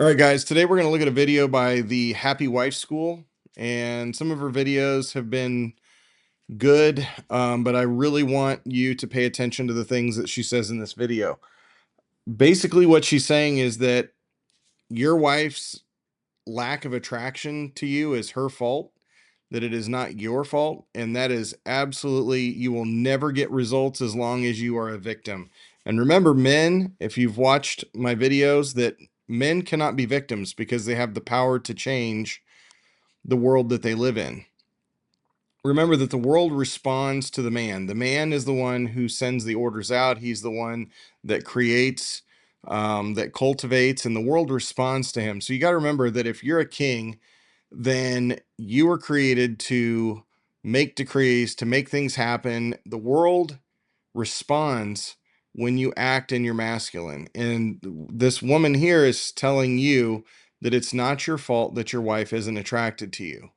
All right, guys, today we're going to look at a video by the Happy Wife School, and some of her videos have been good, but I really want you to pay attention to the things that she says in this video. Basically, what she's saying is that your wife's lack of attraction to you is her fault, that it is not your fault, and that is absolutely, you will never get results as long as you are a victim. And remember, men, if you've watched my videos, that men cannot be victims because they have the power to change the world that they live in. Remember that the world responds to the man. The man is the one who sends the orders out. He's the one that creates, that cultivates, and the world responds to him. So you got to remember that if you're a king, then you were created to make decrees, to make things happen. The world responds when you act in your masculine. And this woman here is telling you that it's not your fault that your wife isn't attracted to you.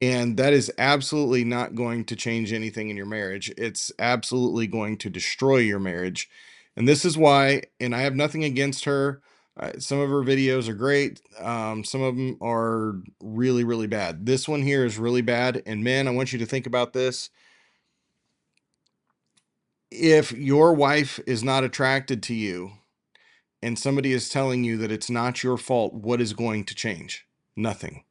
And that is absolutely not going to change anything in your marriage. It's absolutely going to destroy your marriage. And this is why, and I have nothing against her. Some of her videos are great. Some of them are really, really bad. This one here is really bad. And men, I want you to think about this. If your wife is not attracted to you and somebody is telling you that it's not your fault, what is going to change? Nothing.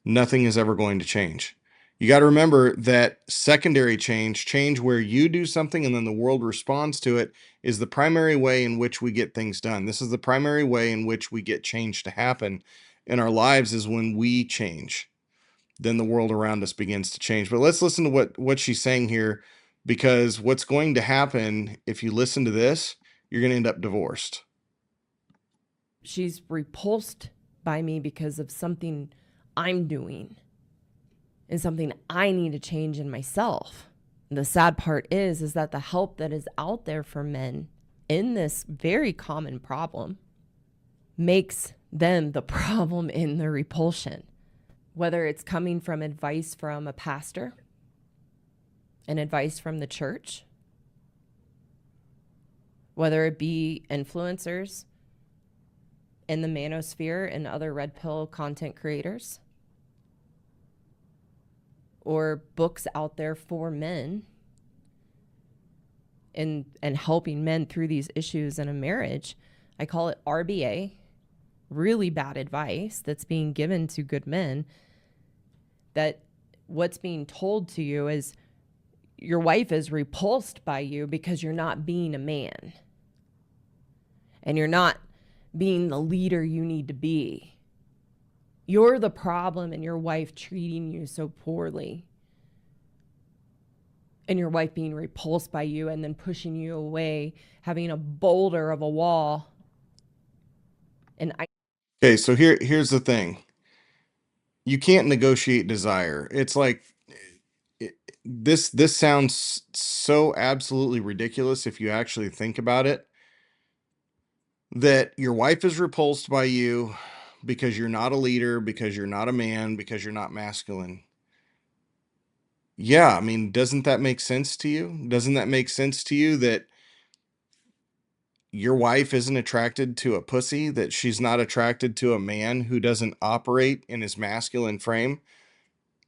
Nothing is ever going to change. You got to remember that secondary change where you do something and then the world responds to it, is the primary way in which we get things done. This is the primary way in which we get change to happen in our lives, is when we change. Then the world around us begins to change. But let's listen to what she's saying here, because what's going to happen if you listen to this, you're going to end up divorced. She's repulsed by me because of something I'm doing and something I need to change in myself. The sad part is that the help that is out there for men in this very common problem makes them the problem in the repulsion. Whether it's coming from advice from a pastor and advice from the church, whether it be influencers in the manosphere and other red pill content creators, or books out there for men and helping men through these issues in a marriage. I call it RBA, really bad advice that's being given to good men, that what's being told to you is your wife is repulsed by you because you're not being a man and you're not being the leader you need to be. You're the problem in your wife treating you so poorly, and your wife being repulsed by you and then pushing you away, having a boulder of a wall. Okay, so here's the thing. You can't negotiate desire. It's like, this sounds so absolutely ridiculous if you actually think about it, that your wife is repulsed by you because you're not a leader, because you're not a man, because you're not masculine. Yeah, I mean, doesn't that make sense to you? Doesn't that make sense to you that your wife isn't attracted to a pussy, that she's not attracted to a man who doesn't operate in his masculine frame,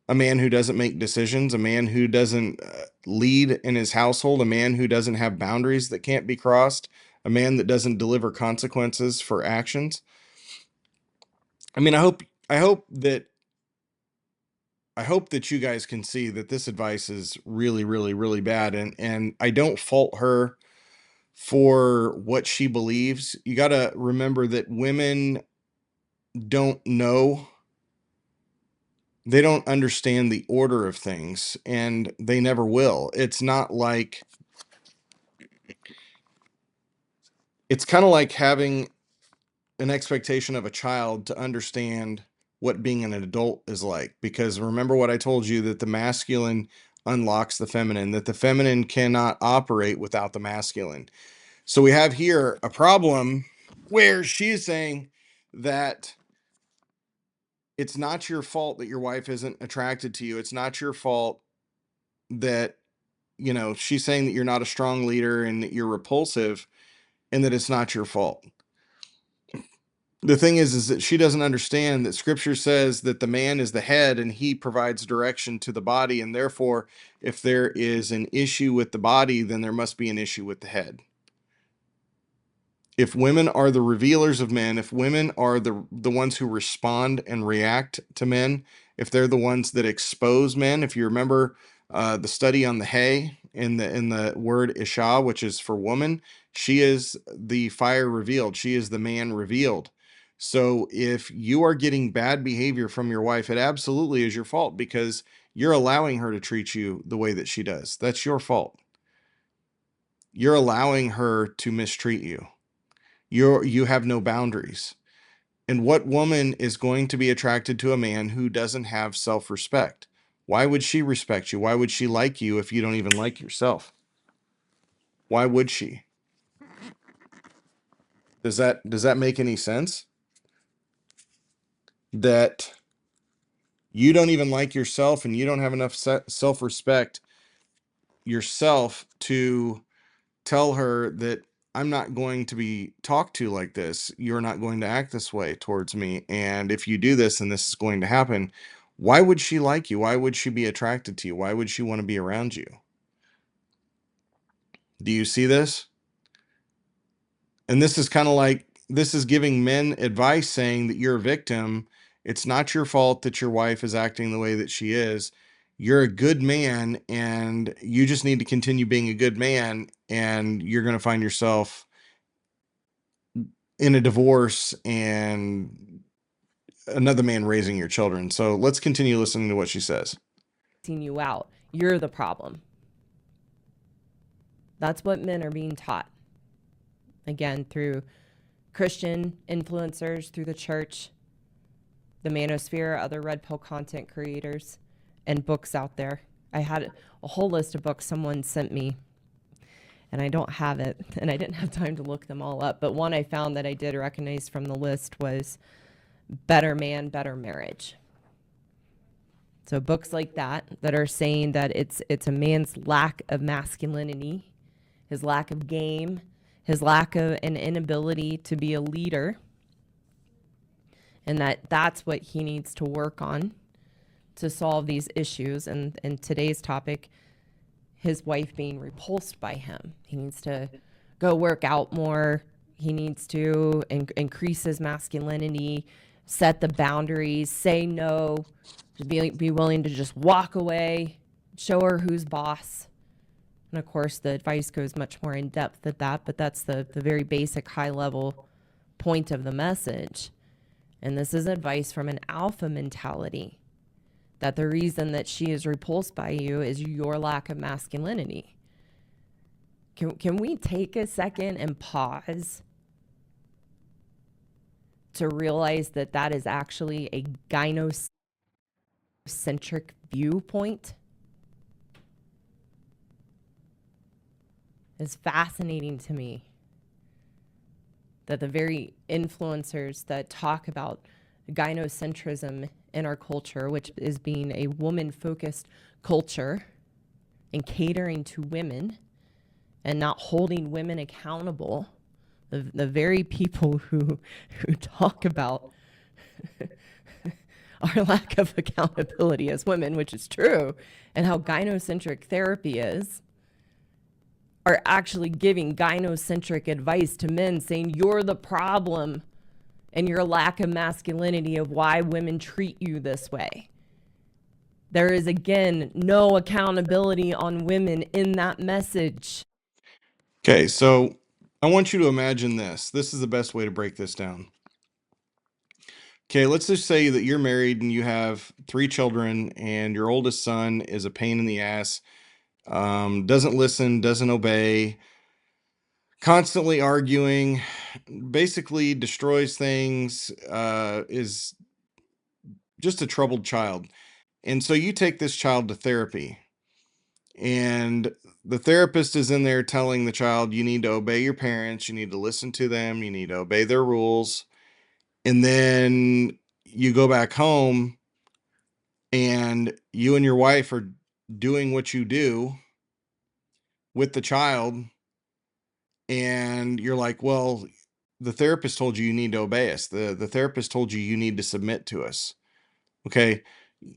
a man who doesn't make decisions, a man who doesn't lead in his household, a man who doesn't have boundaries that can't be crossed, a man that doesn't deliver consequences for actions? I mean, I hope that you guys can see that this advice is really, really, really bad. And I don't fault her for what she believes. You got to remember that women don't know, they don't understand the order of things, and they never will. It's not like, it's kind of like having an expectation of a child to understand what being an adult is like. Because remember what I told you, that the masculine unlocks the feminine, that the feminine cannot operate without the masculine. So we have here a problem where she is saying that it's not your fault that your wife isn't attracted to you. It's not your fault that, she's saying that you're not a strong leader and that you're repulsive, and that it's not your fault. The thing is that she doesn't understand that scripture says that the man is the head and he provides direction to the body. And therefore, if there is an issue with the body, then there must be an issue with the head. If women are the revealers of men, if women are the ones who respond and react to men, if they're the ones that expose men, if you remember the study on the hay in the word Isha, which is for woman, she is the fire revealed. She is the man revealed. So if you are getting bad behavior from your wife, it absolutely is your fault because you're allowing her to treat you the way that she does. That's your fault. You're allowing her to mistreat you. You have no boundaries. And what woman is going to be attracted to a man who doesn't have self-respect? Why would she respect you? Why would she like you if you don't even like yourself? Why would she? Does that make any sense? That you don't even like yourself and you don't have enough self-respect yourself to tell her that I'm not going to be talked to like this. You're not going to act this way towards me. And if you do this, and this is going to happen, why would she like you? Why would she be attracted to you? Why would she want to be around you? Do you see this? And this is kind of like this is giving men advice saying that you're a victim. It's not your fault that your wife is acting the way that she is. You're a good man and you just need to continue being a good man, and you're going to find yourself in a divorce and another man raising your children. So let's continue listening to what she says. You out. You're the problem. That's what men are being taught. Again, through Christian influencers, through the church, the manosphere, other red pill content creators, and books out there. I had a whole list of books someone sent me, and I don't have it, and I didn't have time to look them all up. But one I found that I did recognize from the list was Better Man, Better Marriage. So books like that are saying that it's a man's lack of masculinity, his lack of game, his lack of an inability to be a leader, and that's what he needs to work on to solve these issues. And today's topic, his wife being repulsed by him. He needs to go work out more. He needs to increase his masculinity, set the boundaries, say no, be willing to just walk away, show her who's boss. And of course, the advice goes much more in depth at that, but that's the very basic high level point of the message. And this is advice from an alpha mentality, that the reason that she is repulsed by you is your lack of masculinity. Can we take a second and pause to realize that that is actually a gynocentric viewpoint? It's fascinating to me that the very influencers that talk about gynocentrism in our culture, which is being a woman-focused culture and catering to women and not holding women accountable, the very people who talk about our lack of accountability as women, which is true, and how gynocentric therapy is, are actually giving gynocentric advice to men, saying you're the problem and your lack of masculinity of why women treat you this way. There is, again, no accountability on women in that message. Okay, so I want you to imagine this. This is the best way to break this down. Okay, let's just say that you're married and you have 3 children, and your oldest son is a pain in the ass, doesn't listen, doesn't obey, constantly arguing, basically destroys things, is just a troubled child. And so you take this child to therapy, and the therapist is in there telling the child, you need to obey your parents, you need to listen to them, you need to obey their rules. And then you go back home and you and your wife are doing what you do with the child, and you're like, well, the therapist told you need to obey us. The therapist told you need to submit to us. Okay.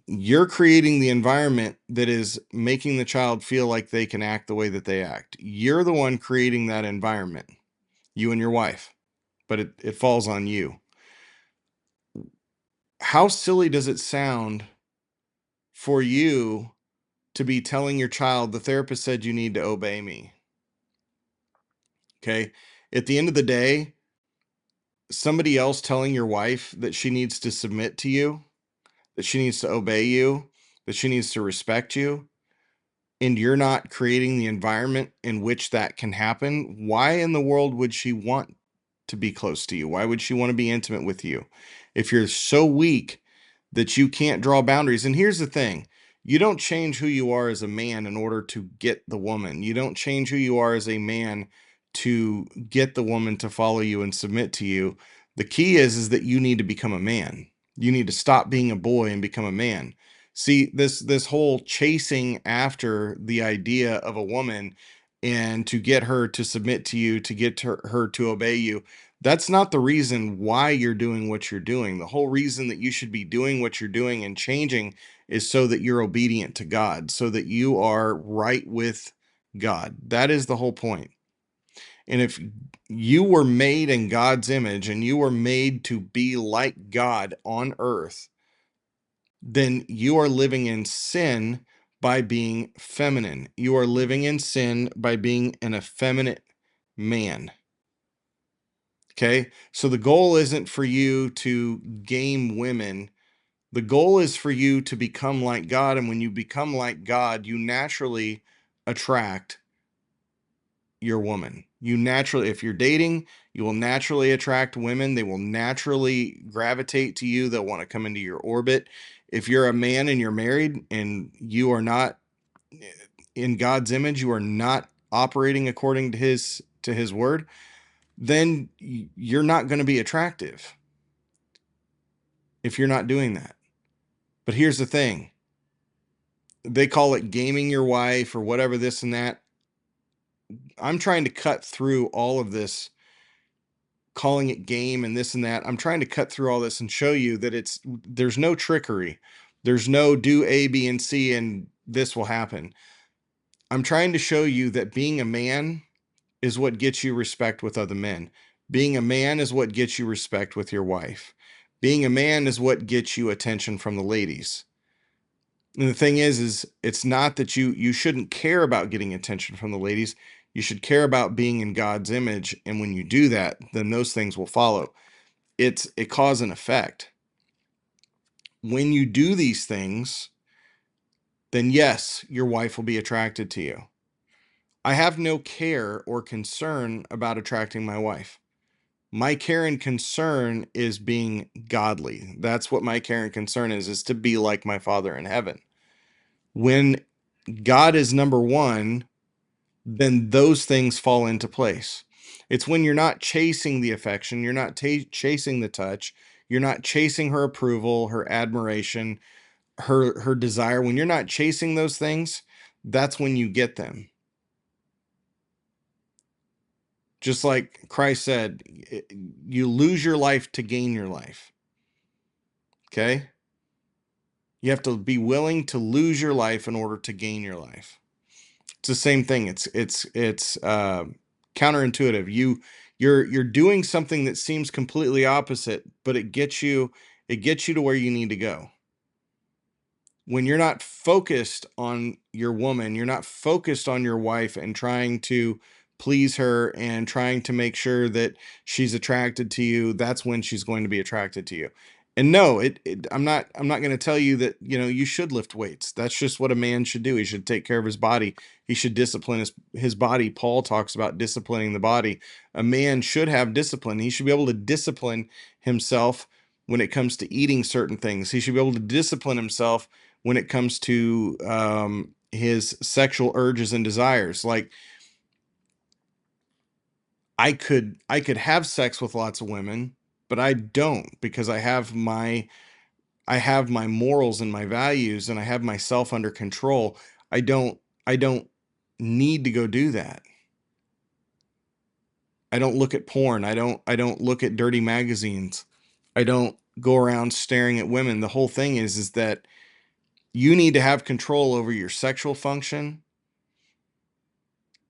You're creating the environment that is making the child feel like they can act the way that they act. You're the one creating that environment, you and your wife, but it falls on you. How silly does it sound for you to be telling your child, the therapist said you need to obey me? Okay. At the end of the day, somebody else telling your wife that she needs to submit to you, that she needs to obey you, that she needs to respect you, and you're not creating the environment in which that can happen, why in the world would she want to be close to you? Why would she want to be intimate with you if you're so weak that you can't draw boundaries? And here's the thing, you don't change who you are as a man in order to get the woman. You don't change who you are as a man to get the woman to follow you and submit to you. The key is that you need to become a man. You need to stop being a boy and become a man. See, this whole chasing after the idea of a woman and to get her to submit to you, to get her to obey you, that's not the reason why you're doing what you're doing. The whole reason that you should be doing what you're doing and changing is so that you're obedient to God, so that you are right with God. That is the whole point. And if you were made in God's image and you were made to be like God on earth, then you are living in sin by being feminine. You are living in sin by being an effeminate man. Okay. So the goal isn't for you to game women. The goal is for you to become like God. And when you become like God, you naturally attract your woman. You naturally, if you're dating, you will naturally attract women. They will naturally gravitate to you. They'll want to come into your orbit. If you're a man and you're married and you are not in God's image, you are not operating according to his word, then you're not going to be attractive if you're not doing that. But here's the thing. They call it gaming your wife or whatever, this and that. I'm trying to cut through all of this, calling it game and this and that. I'm trying to cut through all this and show you that there's no trickery. There's no do A, B, and C and this will happen. I'm trying to show you that being a man is what gets you respect with other men. Being a man is what gets you respect with your wife. Being a man is what gets you attention from the ladies. And the thing is it's not that you shouldn't care about getting attention from the ladies. You should care about being in God's image. And when you do that, then those things will follow. It's a cause and effect. When you do these things, then yes, your wife will be attracted to you. I have no care or concern about attracting my wife. My care and concern is being godly. That's what my care and concern is to be like my Father in heaven. When God is number one, then those things fall into place. It's when you're not chasing the affection, you're not chasing the touch, you're not chasing her approval, her admiration, her desire. When you're not chasing those things, that's when you get them. Just like Christ said, you lose your life to gain your life. Okay? You have to be willing to lose your life in order to gain your life. It's the same thing. It's counterintuitive. You're doing something that seems completely opposite, but it gets you to where you need to go. When you're not focused on your woman, you're not focused on your wife and trying to please her and trying to make sure that she's attracted to you, that's when she's going to be attracted to you. And no, I'm not going to tell you that, you should lift weights. That's just what a man should do. He should take care of his body. He should discipline his body. Paul talks about disciplining the body. A man should have discipline. He should be able to discipline himself when it comes to eating certain things. He should be able to discipline himself when it comes to his sexual urges and desires. Like I could have sex with lots of women, but I don't, because I have my morals and my values, and I have myself under control. I don't need to go do that. I don't look at porn. I don't look at dirty magazines. I don't go around staring at women. The whole thing is that you need to have control over your sexual function,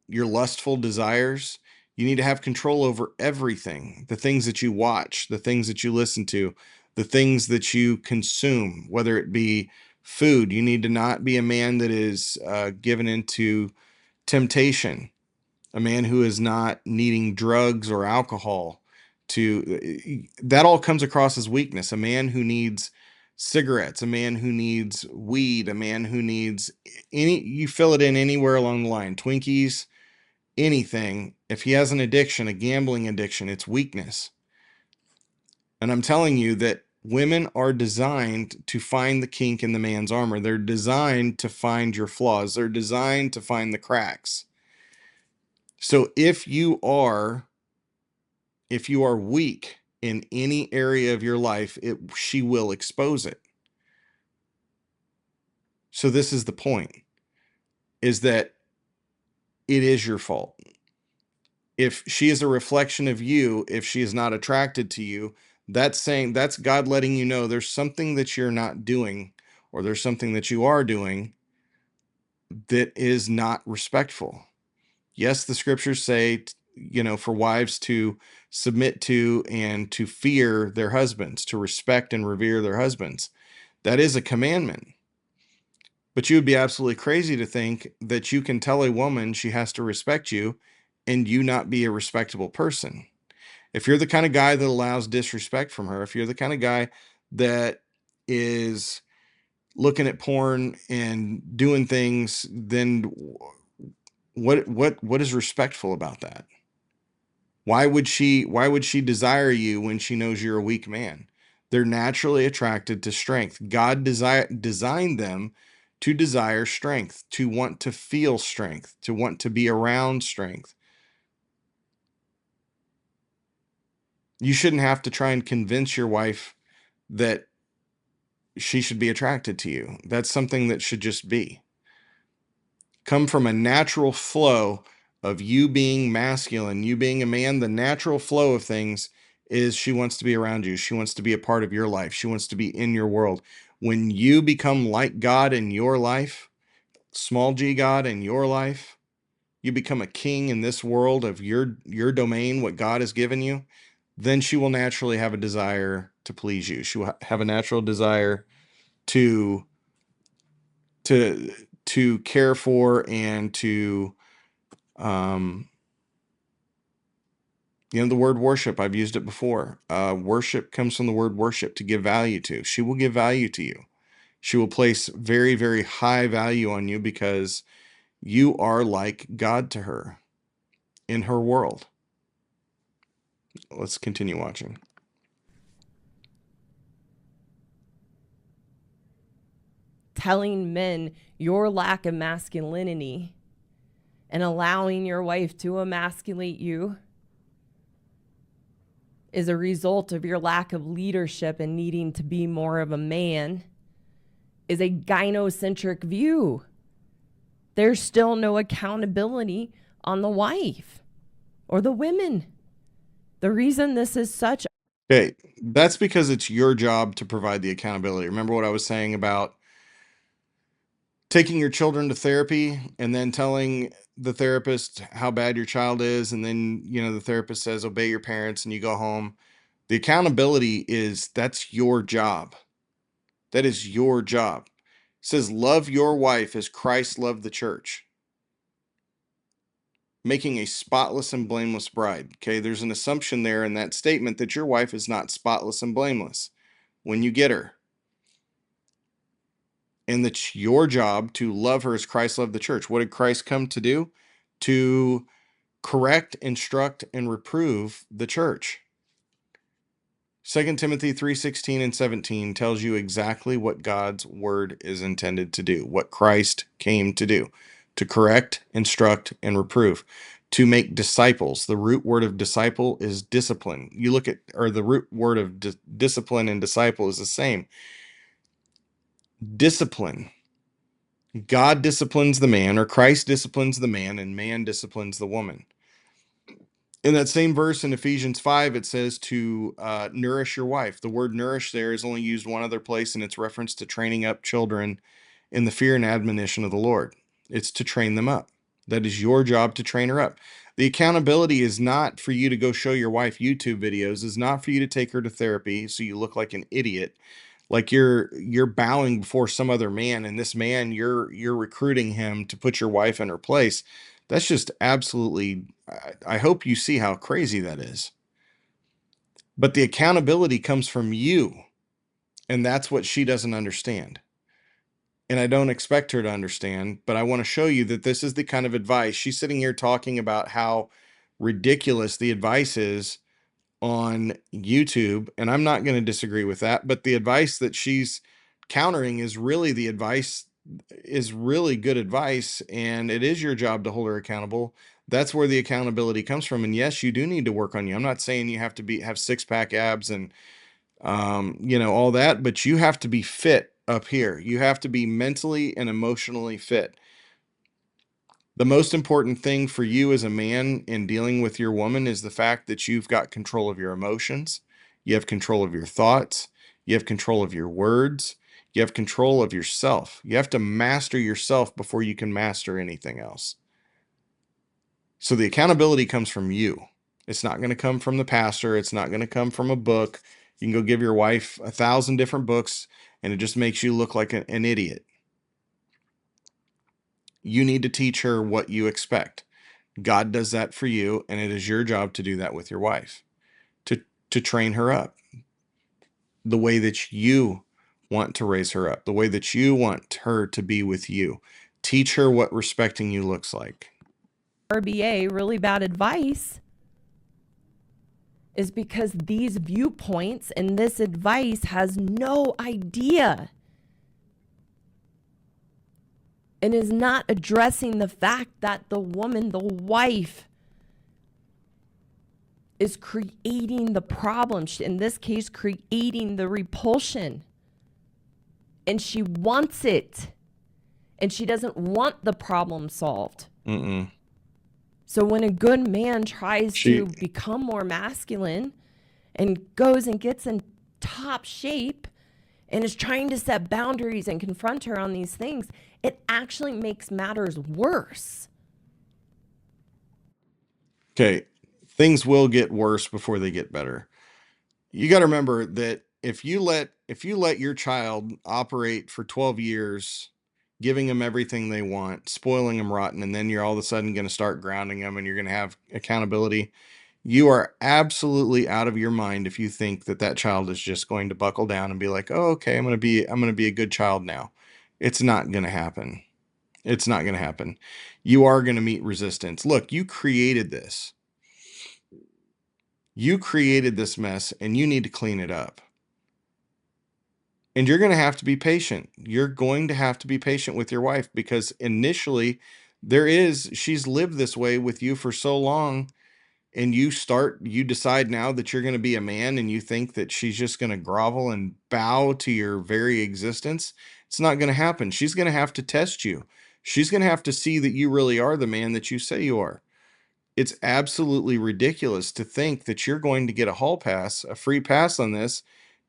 your lustful desires. You need to have control over everything, the things that you watch, the things that you listen to, the things that you consume, whether it be food. You need to not be a man that is given into temptation, a man who is not needing drugs or alcohol. That all comes across as weakness. A man who needs cigarettes, a man who needs weed, a man who needs you fill it in anywhere along the line, Twinkies, anything. If he has an addiction, a gambling addiction, it's weakness. And I'm telling you that women are designed to find the kink in the man's armor. They're designed to find your flaws. They're designed to find the cracks. So if you are weak in any area of your life, she will expose it. So this is the point, is that it is your fault. If she is a reflection of you, if she is not attracted to you, that's God letting you know there's something that you're not doing, or there's something that you are doing that is not respectful. Yes, the scriptures say, for wives to submit to and to fear their husbands, to respect and revere their husbands. That is a commandment. But you would be absolutely crazy to think that you can tell a woman she has to respect you and you not be a respectable person. If you're the kind of guy that allows disrespect from her, if you're the kind of guy that is looking at porn and doing things, then what is respectful about that? Why would she desire you when she knows you're a weak man? They're naturally attracted to strength. God designed them to desire strength, to want to feel strength, to want to be around strength. You shouldn't have to try and convince your wife that she should be attracted to you. That's something that should just be. Come from a natural flow of you being masculine, you being a man. The natural flow of things is she wants to be around you. She wants to be a part of your life. She wants to be in your world. When you become like God in your life, small g God in your life, you become a king in this world of your domain, what God has given you, then she will naturally have a desire to please you. She will have a natural desire to to to care for and to the word worship, I've used it before. Worship comes from the word worship, to give value to. She will give value to you. She will place very, very high value on you because you are like God to her in her world. Let's continue watching. Telling men your lack of masculinity and allowing your wife to emasculate you is a result of your lack of leadership and needing to be more of a man is a gynocentric view. There's still no accountability on the wife or the women. The reason this is such. Okay, that's because it's your job to provide the accountability. Remember what I was saying about taking your children to therapy and then telling the therapist how bad your child is, and then the therapist says obey your parents, and you go home. The accountability that's your job. That is your job. It says love your wife as Christ loved the church, making a spotless and blameless bride. Okay, there's an assumption there in that statement that your wife is not spotless and blameless when you get her, and that's your job to love her as Christ loved the church. What did Christ come to do? To correct, instruct, and reprove the church. 2 Timothy 3:16 and 17 tells you exactly what God's word is intended to do, what Christ came to do, to correct, instruct, and reprove, to make disciples. The root word of disciple is discipline. The root word of discipline and disciple is the same. Discipline. God disciplines the man, or Christ disciplines the man, and man disciplines the woman. In that same verse in Ephesians 5, it says to nourish your wife. The word nourish there is only used one other place, and it's reference to training up children in the fear and admonition of the Lord. It's to train them up. That is your job, to train her up. The accountability is not for you to go show your wife YouTube videos, is not for you to take her to therapy so you look like an idiot, like you're bowing before some other man, and this man, you're recruiting him to put your wife in her place. That's just absolutely, I hope you see how crazy that is. But the accountability comes from you, and that's what she doesn't understand. And I don't expect her to understand, but I want to show you that this is the kind of advice. She's sitting here talking about how ridiculous the advice is on YouTube, and I'm not going to disagree with that, but the advice that she's countering is really the advice, is really good advice, and it is your job to hold her accountable. That's where the accountability comes from. And yes, you do need to work on you. I'm not saying you have to have six-pack abs and all that, but you have to be fit up here. You have to be mentally and emotionally fit. The most important thing for you as a man in dealing with your woman is the fact that you've got control of your emotions, you have control of your thoughts, you have control of your words, you have control of yourself. You have to master yourself before you can master anything else. So the accountability comes from you. It's not going to come from the pastor. It's not going to come from a book. You can go give your wife 1,000 different books, and it just makes you look like an idiot. You need to teach her what you expect. God does that for you, and it is your job to do that with your wife, to train her up the way that you want to raise her up, the way that you want her to be with you. Teach her what respecting you looks like. RBA, really bad advice, is because these viewpoints and this advice has no idea and is not addressing the fact that the woman, the wife, is creating the problem. In this case, creating the repulsion. And she wants it. And she doesn't want the problem solved. Mm-mm. So when a good man tries to become more masculine and goes and gets in top shape and is trying to set boundaries and confront her on these things, it actually makes matters worse. Okay, things will get worse before they get better. You got to remember that if you let your child operate for 12 years, giving them everything they want, spoiling them rotten, and then you're all of a sudden going to start grounding them and you're going to have accountability, you are absolutely out of your mind if you think that that child is just going to buckle down and be like, "Oh, okay, I'm going to be a good child now." It's not going to happen. It's not going to happen. You are going to meet resistance. Look, you created this. You created this mess, and you need to clean it up. And you're going to have to be patient. You're going to have to be patient with your wife, because initially she's lived this way with you for so long, and you decide now that you're going to be a man, and you think that she's just going to grovel and bow to your very existence. It's not going to happen. She's going to have to test you. She's going to have to see that you really are the man that you say you are. It's absolutely ridiculous to think that you're going to get a hall pass, a free pass on this,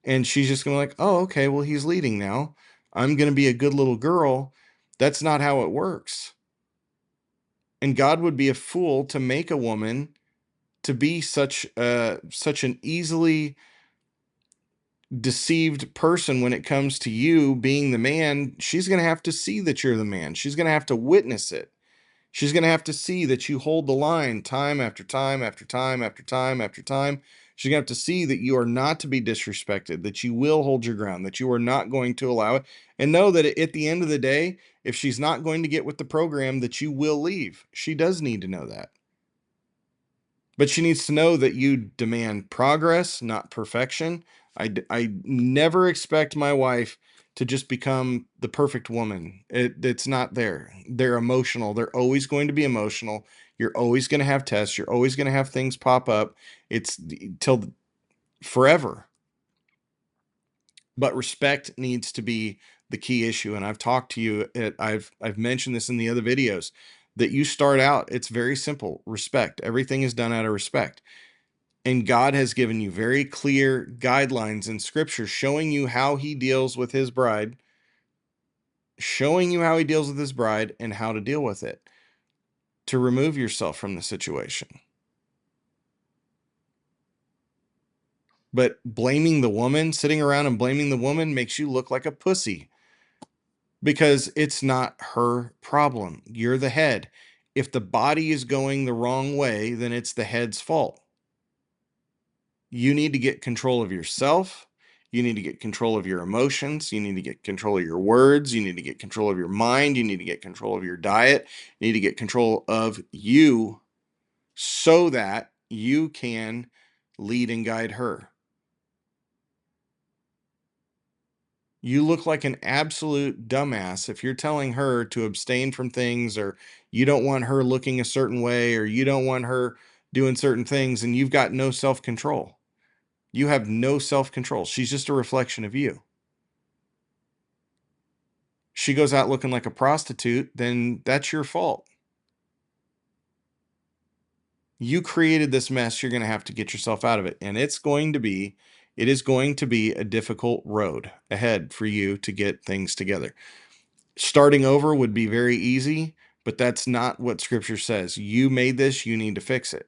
and she's just going to be like, "Oh, okay, well, he's leading now. I'm going to be a good little girl." That's not how it works. And God would be a fool to make a woman to be such an easily deceived person when it comes to you being the man. She's going to have to see that you're the man. She's going to have to witness it. She's going to have to see that you hold the line time after time after time after time after time. She's going to have to see that you are not to be disrespected, that you will hold your ground, that you are not going to allow it, and know that at the end of the day, if she's not going to get with the program, that you will leave. She does need to know that. But she needs to know that you demand progress, not perfection. I never expect my wife to just become the perfect woman. It's not there. They're emotional. They're always going to be emotional. You're always going to have tests. You're always going to have things pop up. It's till forever. But respect needs to be the key issue. And I've talked to you. I've mentioned this in the other videos. that you start out, it's very simple. Respect. Everything is done out of respect. And God has given you very clear guidelines in scripture showing you how he deals with his bride, and how to deal with it, to remove yourself from the situation. But blaming the woman, sitting around and blaming the woman, makes you look like a pussy, because it's not her problem. You're the head. If the body is going the wrong way, then it's the head's fault. You need to get control of yourself. You need to get control of your emotions. You need to get control of your words. You need to get control of your mind. You need to get control of your diet. You need to get control of you so that you can lead and guide her. You look like an absolute dumbass if you're telling her to abstain from things, or you don't want her looking a certain way, or you don't want her doing certain things, and you've got no self-control. You have no self-control. She's just a reflection of you. She goes out looking like a prostitute, then that's your fault. You created this mess. You're going to have to get yourself out of it. And it is going to be a difficult road ahead for you to get things together. Starting over would be very easy, but that's not what scripture says. You made this, you need to fix it.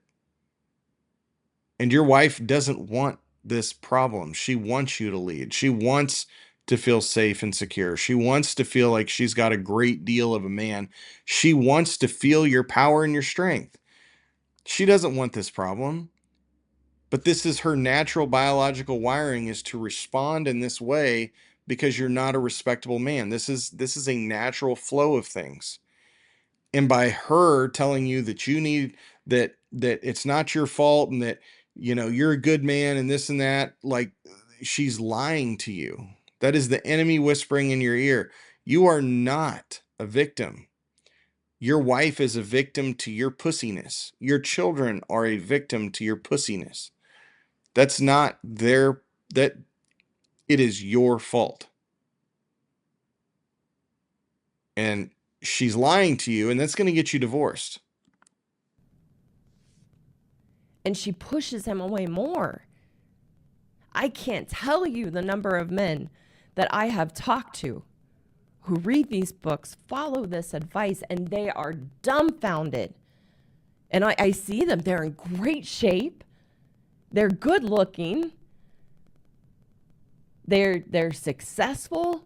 And your wife doesn't want this problem. She wants you to lead. She wants to feel safe and secure. She wants to feel like she's got a great deal of a man. She wants to feel your power and your strength. She doesn't want this problem, but this is her natural biological wiring, is to respond in this way because you're not a respectable man. This is a natural flow of things. And by her telling you that you need that it's not your fault, and that you're a good man and this and that, like, she's lying to you. That is the enemy whispering in your ear. You are not a victim. Your wife is a victim to your pussiness. Your children are a victim to your pussiness. That's not their that It is your fault. And she's lying to you, and that's going to get you divorced. And she pushes him away more. I can't tell you the number of men that I have talked to who read these books, follow this advice, and they are dumbfounded. And I see them. They're in great shape. They're good looking. They're successful.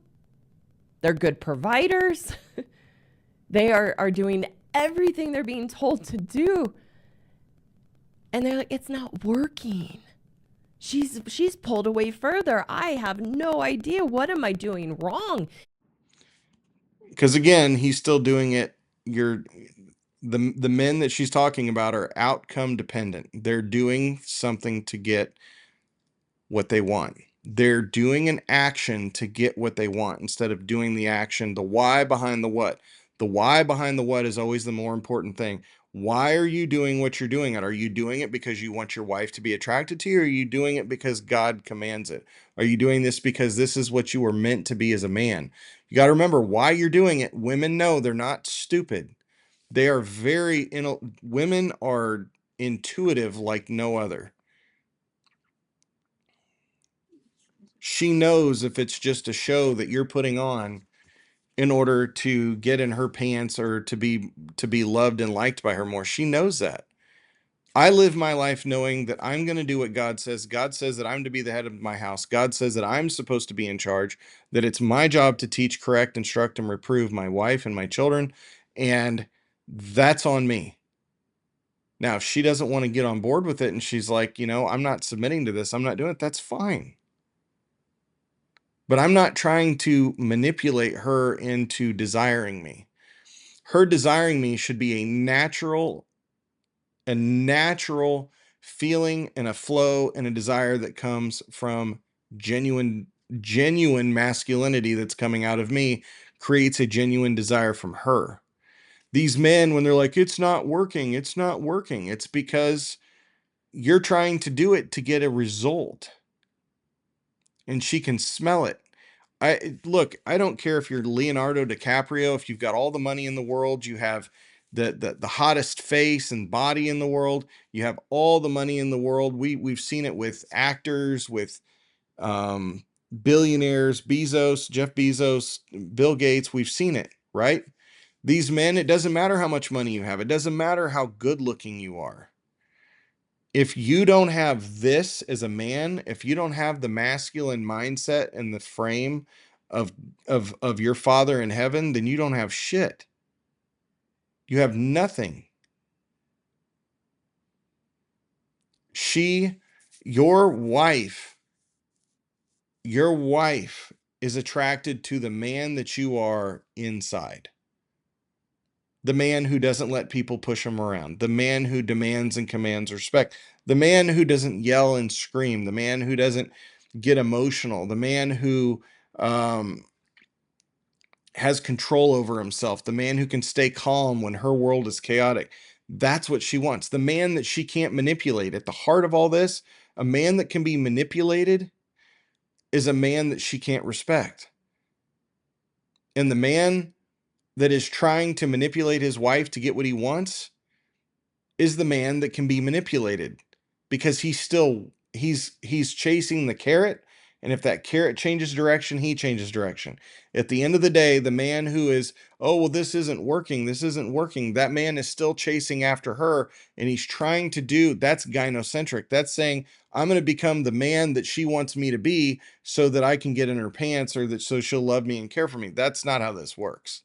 They're good providers. They are doing everything they're being told to do. And they're like, it's not working. She's pulled away further. I have no idea. What am I doing wrong? Because again, he's still doing it. The men that she's talking about are outcome dependent. They're doing something to get what they want. They're doing an action to get what they want instead of doing the action, the why behind the what. The why behind the what is always the more important thing. Why are you doing what you're doing? Are you doing it because you want your wife to be attracted to you? Or are you doing it because God commands it? Are you doing this because this is what you were meant to be as a man? You got to remember why you're doing it. Women know, they're not stupid. They are women are intuitive like no other. She knows if it's just a show that you're putting on in order to get in her pants, or to be loved and liked by her more. She knows that. I live my life knowing that I'm going to do what God says. God says that I'm to be the head of my house. God says that I'm supposed to be in charge, that it's my job to teach, correct, instruct, and reprove my wife and my children. And that's on me. Now, if she doesn't want to get on board with it, and she's like, I'm not submitting to this, I'm not doing it, that's fine. But I'm not trying to manipulate her into desiring me. Her desiring me should be a natural feeling and a flow and a desire that comes from genuine masculinity that's coming out of me, creates a genuine desire from her. These men, when they're like, it's not working, it's because you're trying to do it to get a result. And she can smell it. I don't care if you're Leonardo DiCaprio, if you've got all the money in the world, you have the hottest face and body in the world. You have all the money in the world. We've seen it with actors, with billionaires, Jeff Bezos, Bill Gates. We've seen it, right? These men, it doesn't matter how much money you have. It doesn't matter how good looking you are. If you don't have this as a man, if you don't have the masculine mindset and the frame of your Father in heaven, then you don't have shit. You have nothing. Your wife is attracted to the man that you are inside. The man who doesn't let people push him around, the man who demands and commands respect, the man who doesn't yell and scream, the man who doesn't get emotional, the man who has control over himself, the man who can stay calm when her world is chaotic. That's what she wants. The man that she can't manipulate. At the heart of all this, a man that can be manipulated is a man that she can't respect. And the man that is trying to manipulate his wife to get what he wants is the man that can be manipulated, because he's chasing the carrot, and if that carrot changes direction, he changes direction. At the end of the day, the man who is, oh well, this isn't working, that man is still chasing after her, and he's trying to do, that's gynocentric. That's saying, I'm going to become the man that she wants me to be so that I can get in her pants, or that so she'll love me and care for me. That's not how this works,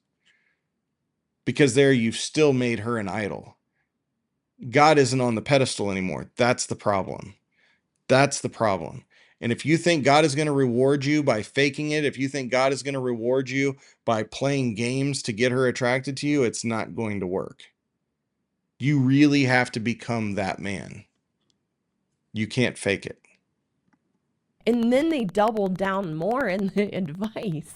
because there you've still made her an idol. God isn't on the pedestal anymore. That's the problem. That's the problem. And if you think God is going to reward you by faking it, if you think God is going to reward you by playing games to get her attracted to you, it's not going to work. You really have to become that man. You can't fake it. And then they double down more in the advice.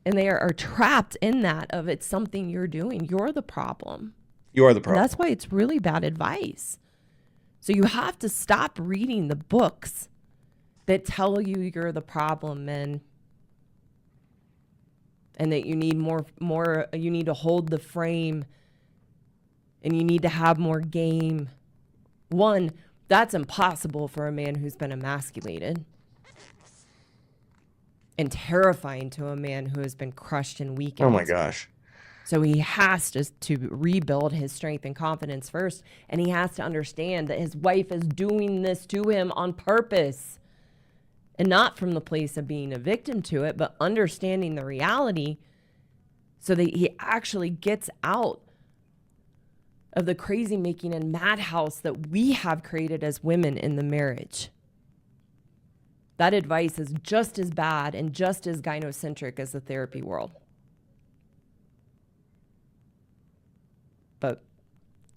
And they are trapped in that of, it's something you're doing. You're the problem. You are the problem. And that's why it's really bad advice. So you have to stop reading the books that tell you you're the problem, and that you need more, you need to hold the frame, and you need to have more game. One, that's impossible for a man who's been emasculated, and terrifying to a man who has been crushed and weakened. Oh my gosh. So he has to rebuild his strength and confidence first. And he has to understand that his wife is doing this to him on purpose. And not from the place of being a victim to it, but understanding the reality, so that he actually gets out of the crazy making and madhouse that we have created as women in the marriage. That advice is just as bad and just as gynocentric as the therapy world. But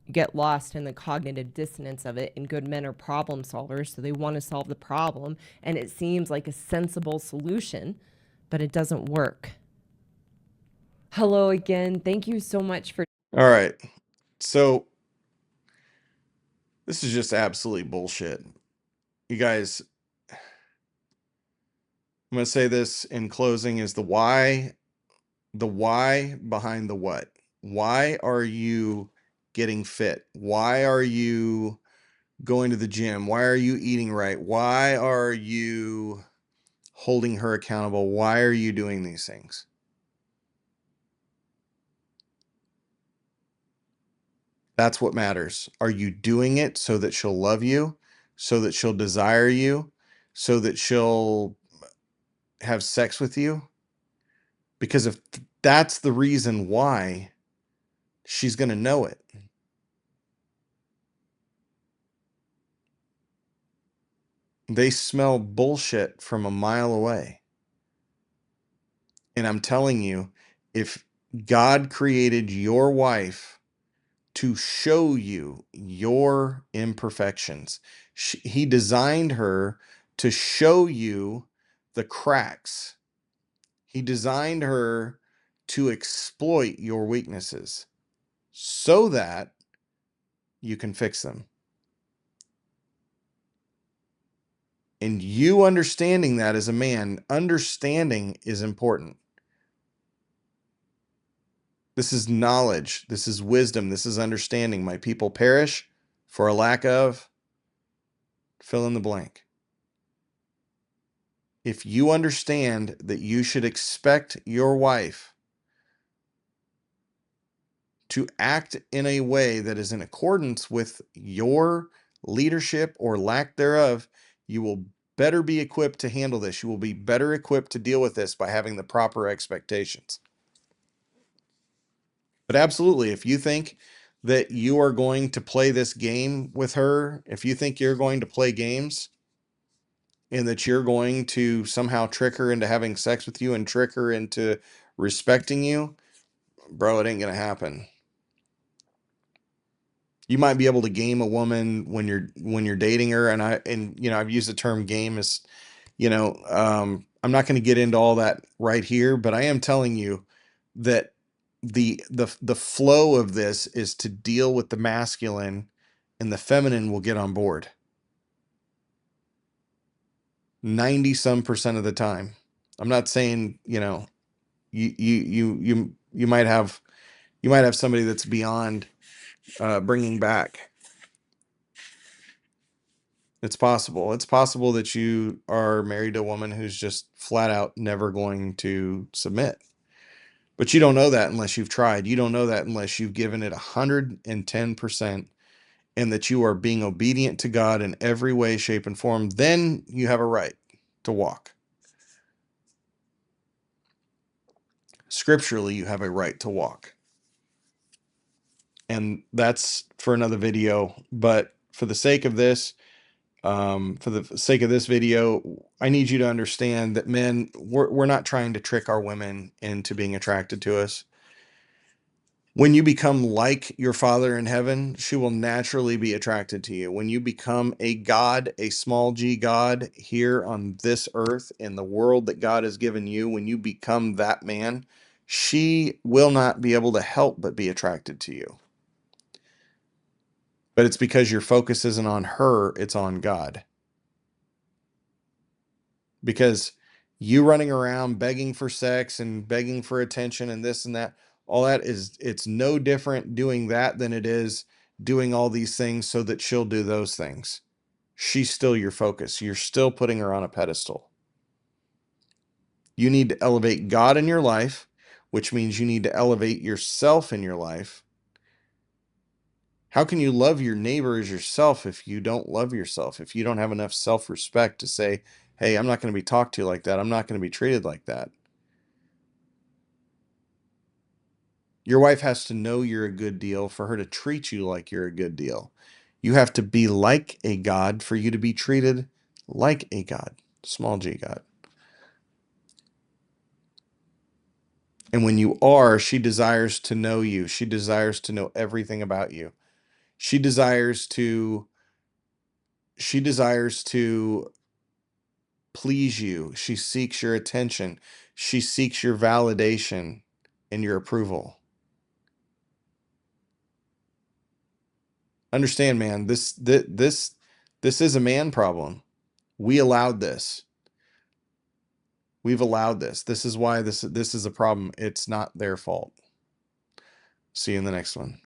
you get lost in the cognitive dissonance of it, and good men are problem solvers, so they want to solve the problem, and it seems like a sensible solution, but it doesn't work. Hello again. Thank you so much for... All right. So this is just absolutely bullshit. You guys, I'm going to say this in closing, is the why behind the what. Why are you getting fit? Why are you going to the gym? Why are you eating right? Why are you holding her accountable? Why are you doing these things? That's what matters. Are you doing it so that she'll love you, so that she'll desire you, so that she'll have sex with you? Because if that's the reason why, she's going to know it. They smell bullshit from a mile away. And I'm telling you, if God created your wife to show you your imperfections, he designed her to show you the cracks. He designed her to exploit your weaknesses so that you can fix them. And you understanding that as a man, understanding is important. This is knowledge. This is wisdom. This is understanding. My people perish for a lack of, fill in the blank. If you understand that you should expect your wife to act in a way that is in accordance with your leadership or lack thereof, you will better be equipped to handle this. You will be better equipped to deal with this by having the proper expectations. But absolutely, if you think that you are going to play this game with her, if you think you're going to play games and that you're going to somehow trick her into having sex with you and trick her into respecting you, bro, it ain't going to happen. You might be able to game a woman when you're dating her, and you know, I've used the term game as, you know, I'm not going to get into all that right here, but I am telling you that the flow of this is to deal with the masculine, and the feminine will get on board 90% of the time. I'm not saying, you know, you might have somebody that's beyond bringing back. It's possible. It's possible that you are married to a woman who's just flat out never going to submit. But you don't know that unless you've tried. You don't know that unless you've given it 110%, and that you are being obedient to God in every way, shape, and form. Then you have a right to walk. Scripturally, you have a right to walk. And that's for another video. But for the sake of this, for the sake of this video, I need you to understand that men, we're not trying to trick our women into being attracted to us. When you become like your Father in heaven, she will naturally be attracted to you. When you become a God, a small g God here on this earth, in the world that God has given you, when you become that man, she will not be able to help but be attracted to you. But it's because your focus isn't on her, it's on God. Because you running around begging for sex and begging for attention and this and that, all that is, it's no different doing that than it is doing all these things so that she'll do those things. She's still your focus. You're still putting her on a pedestal. You need to elevate God in your life, which means you need to elevate yourself in your life. How can you love your neighbor as yourself if you don't love yourself? If you don't have enough self-respect to say, hey, I'm not going to be talked to like that. I'm not going to be treated like that. Your wife has to know you're a good deal for her to treat you like you're a good deal. You have to be like a God for you to be treated like a God, small g God. And when you are, she desires to know you. She desires to know everything about you. She desires to please you. She seeks your attention. She seeks your validation and your approval. Understand, man, this is a man problem. We allowed this. We've allowed this. This is why this is a problem. It's not their fault. See you in the next one.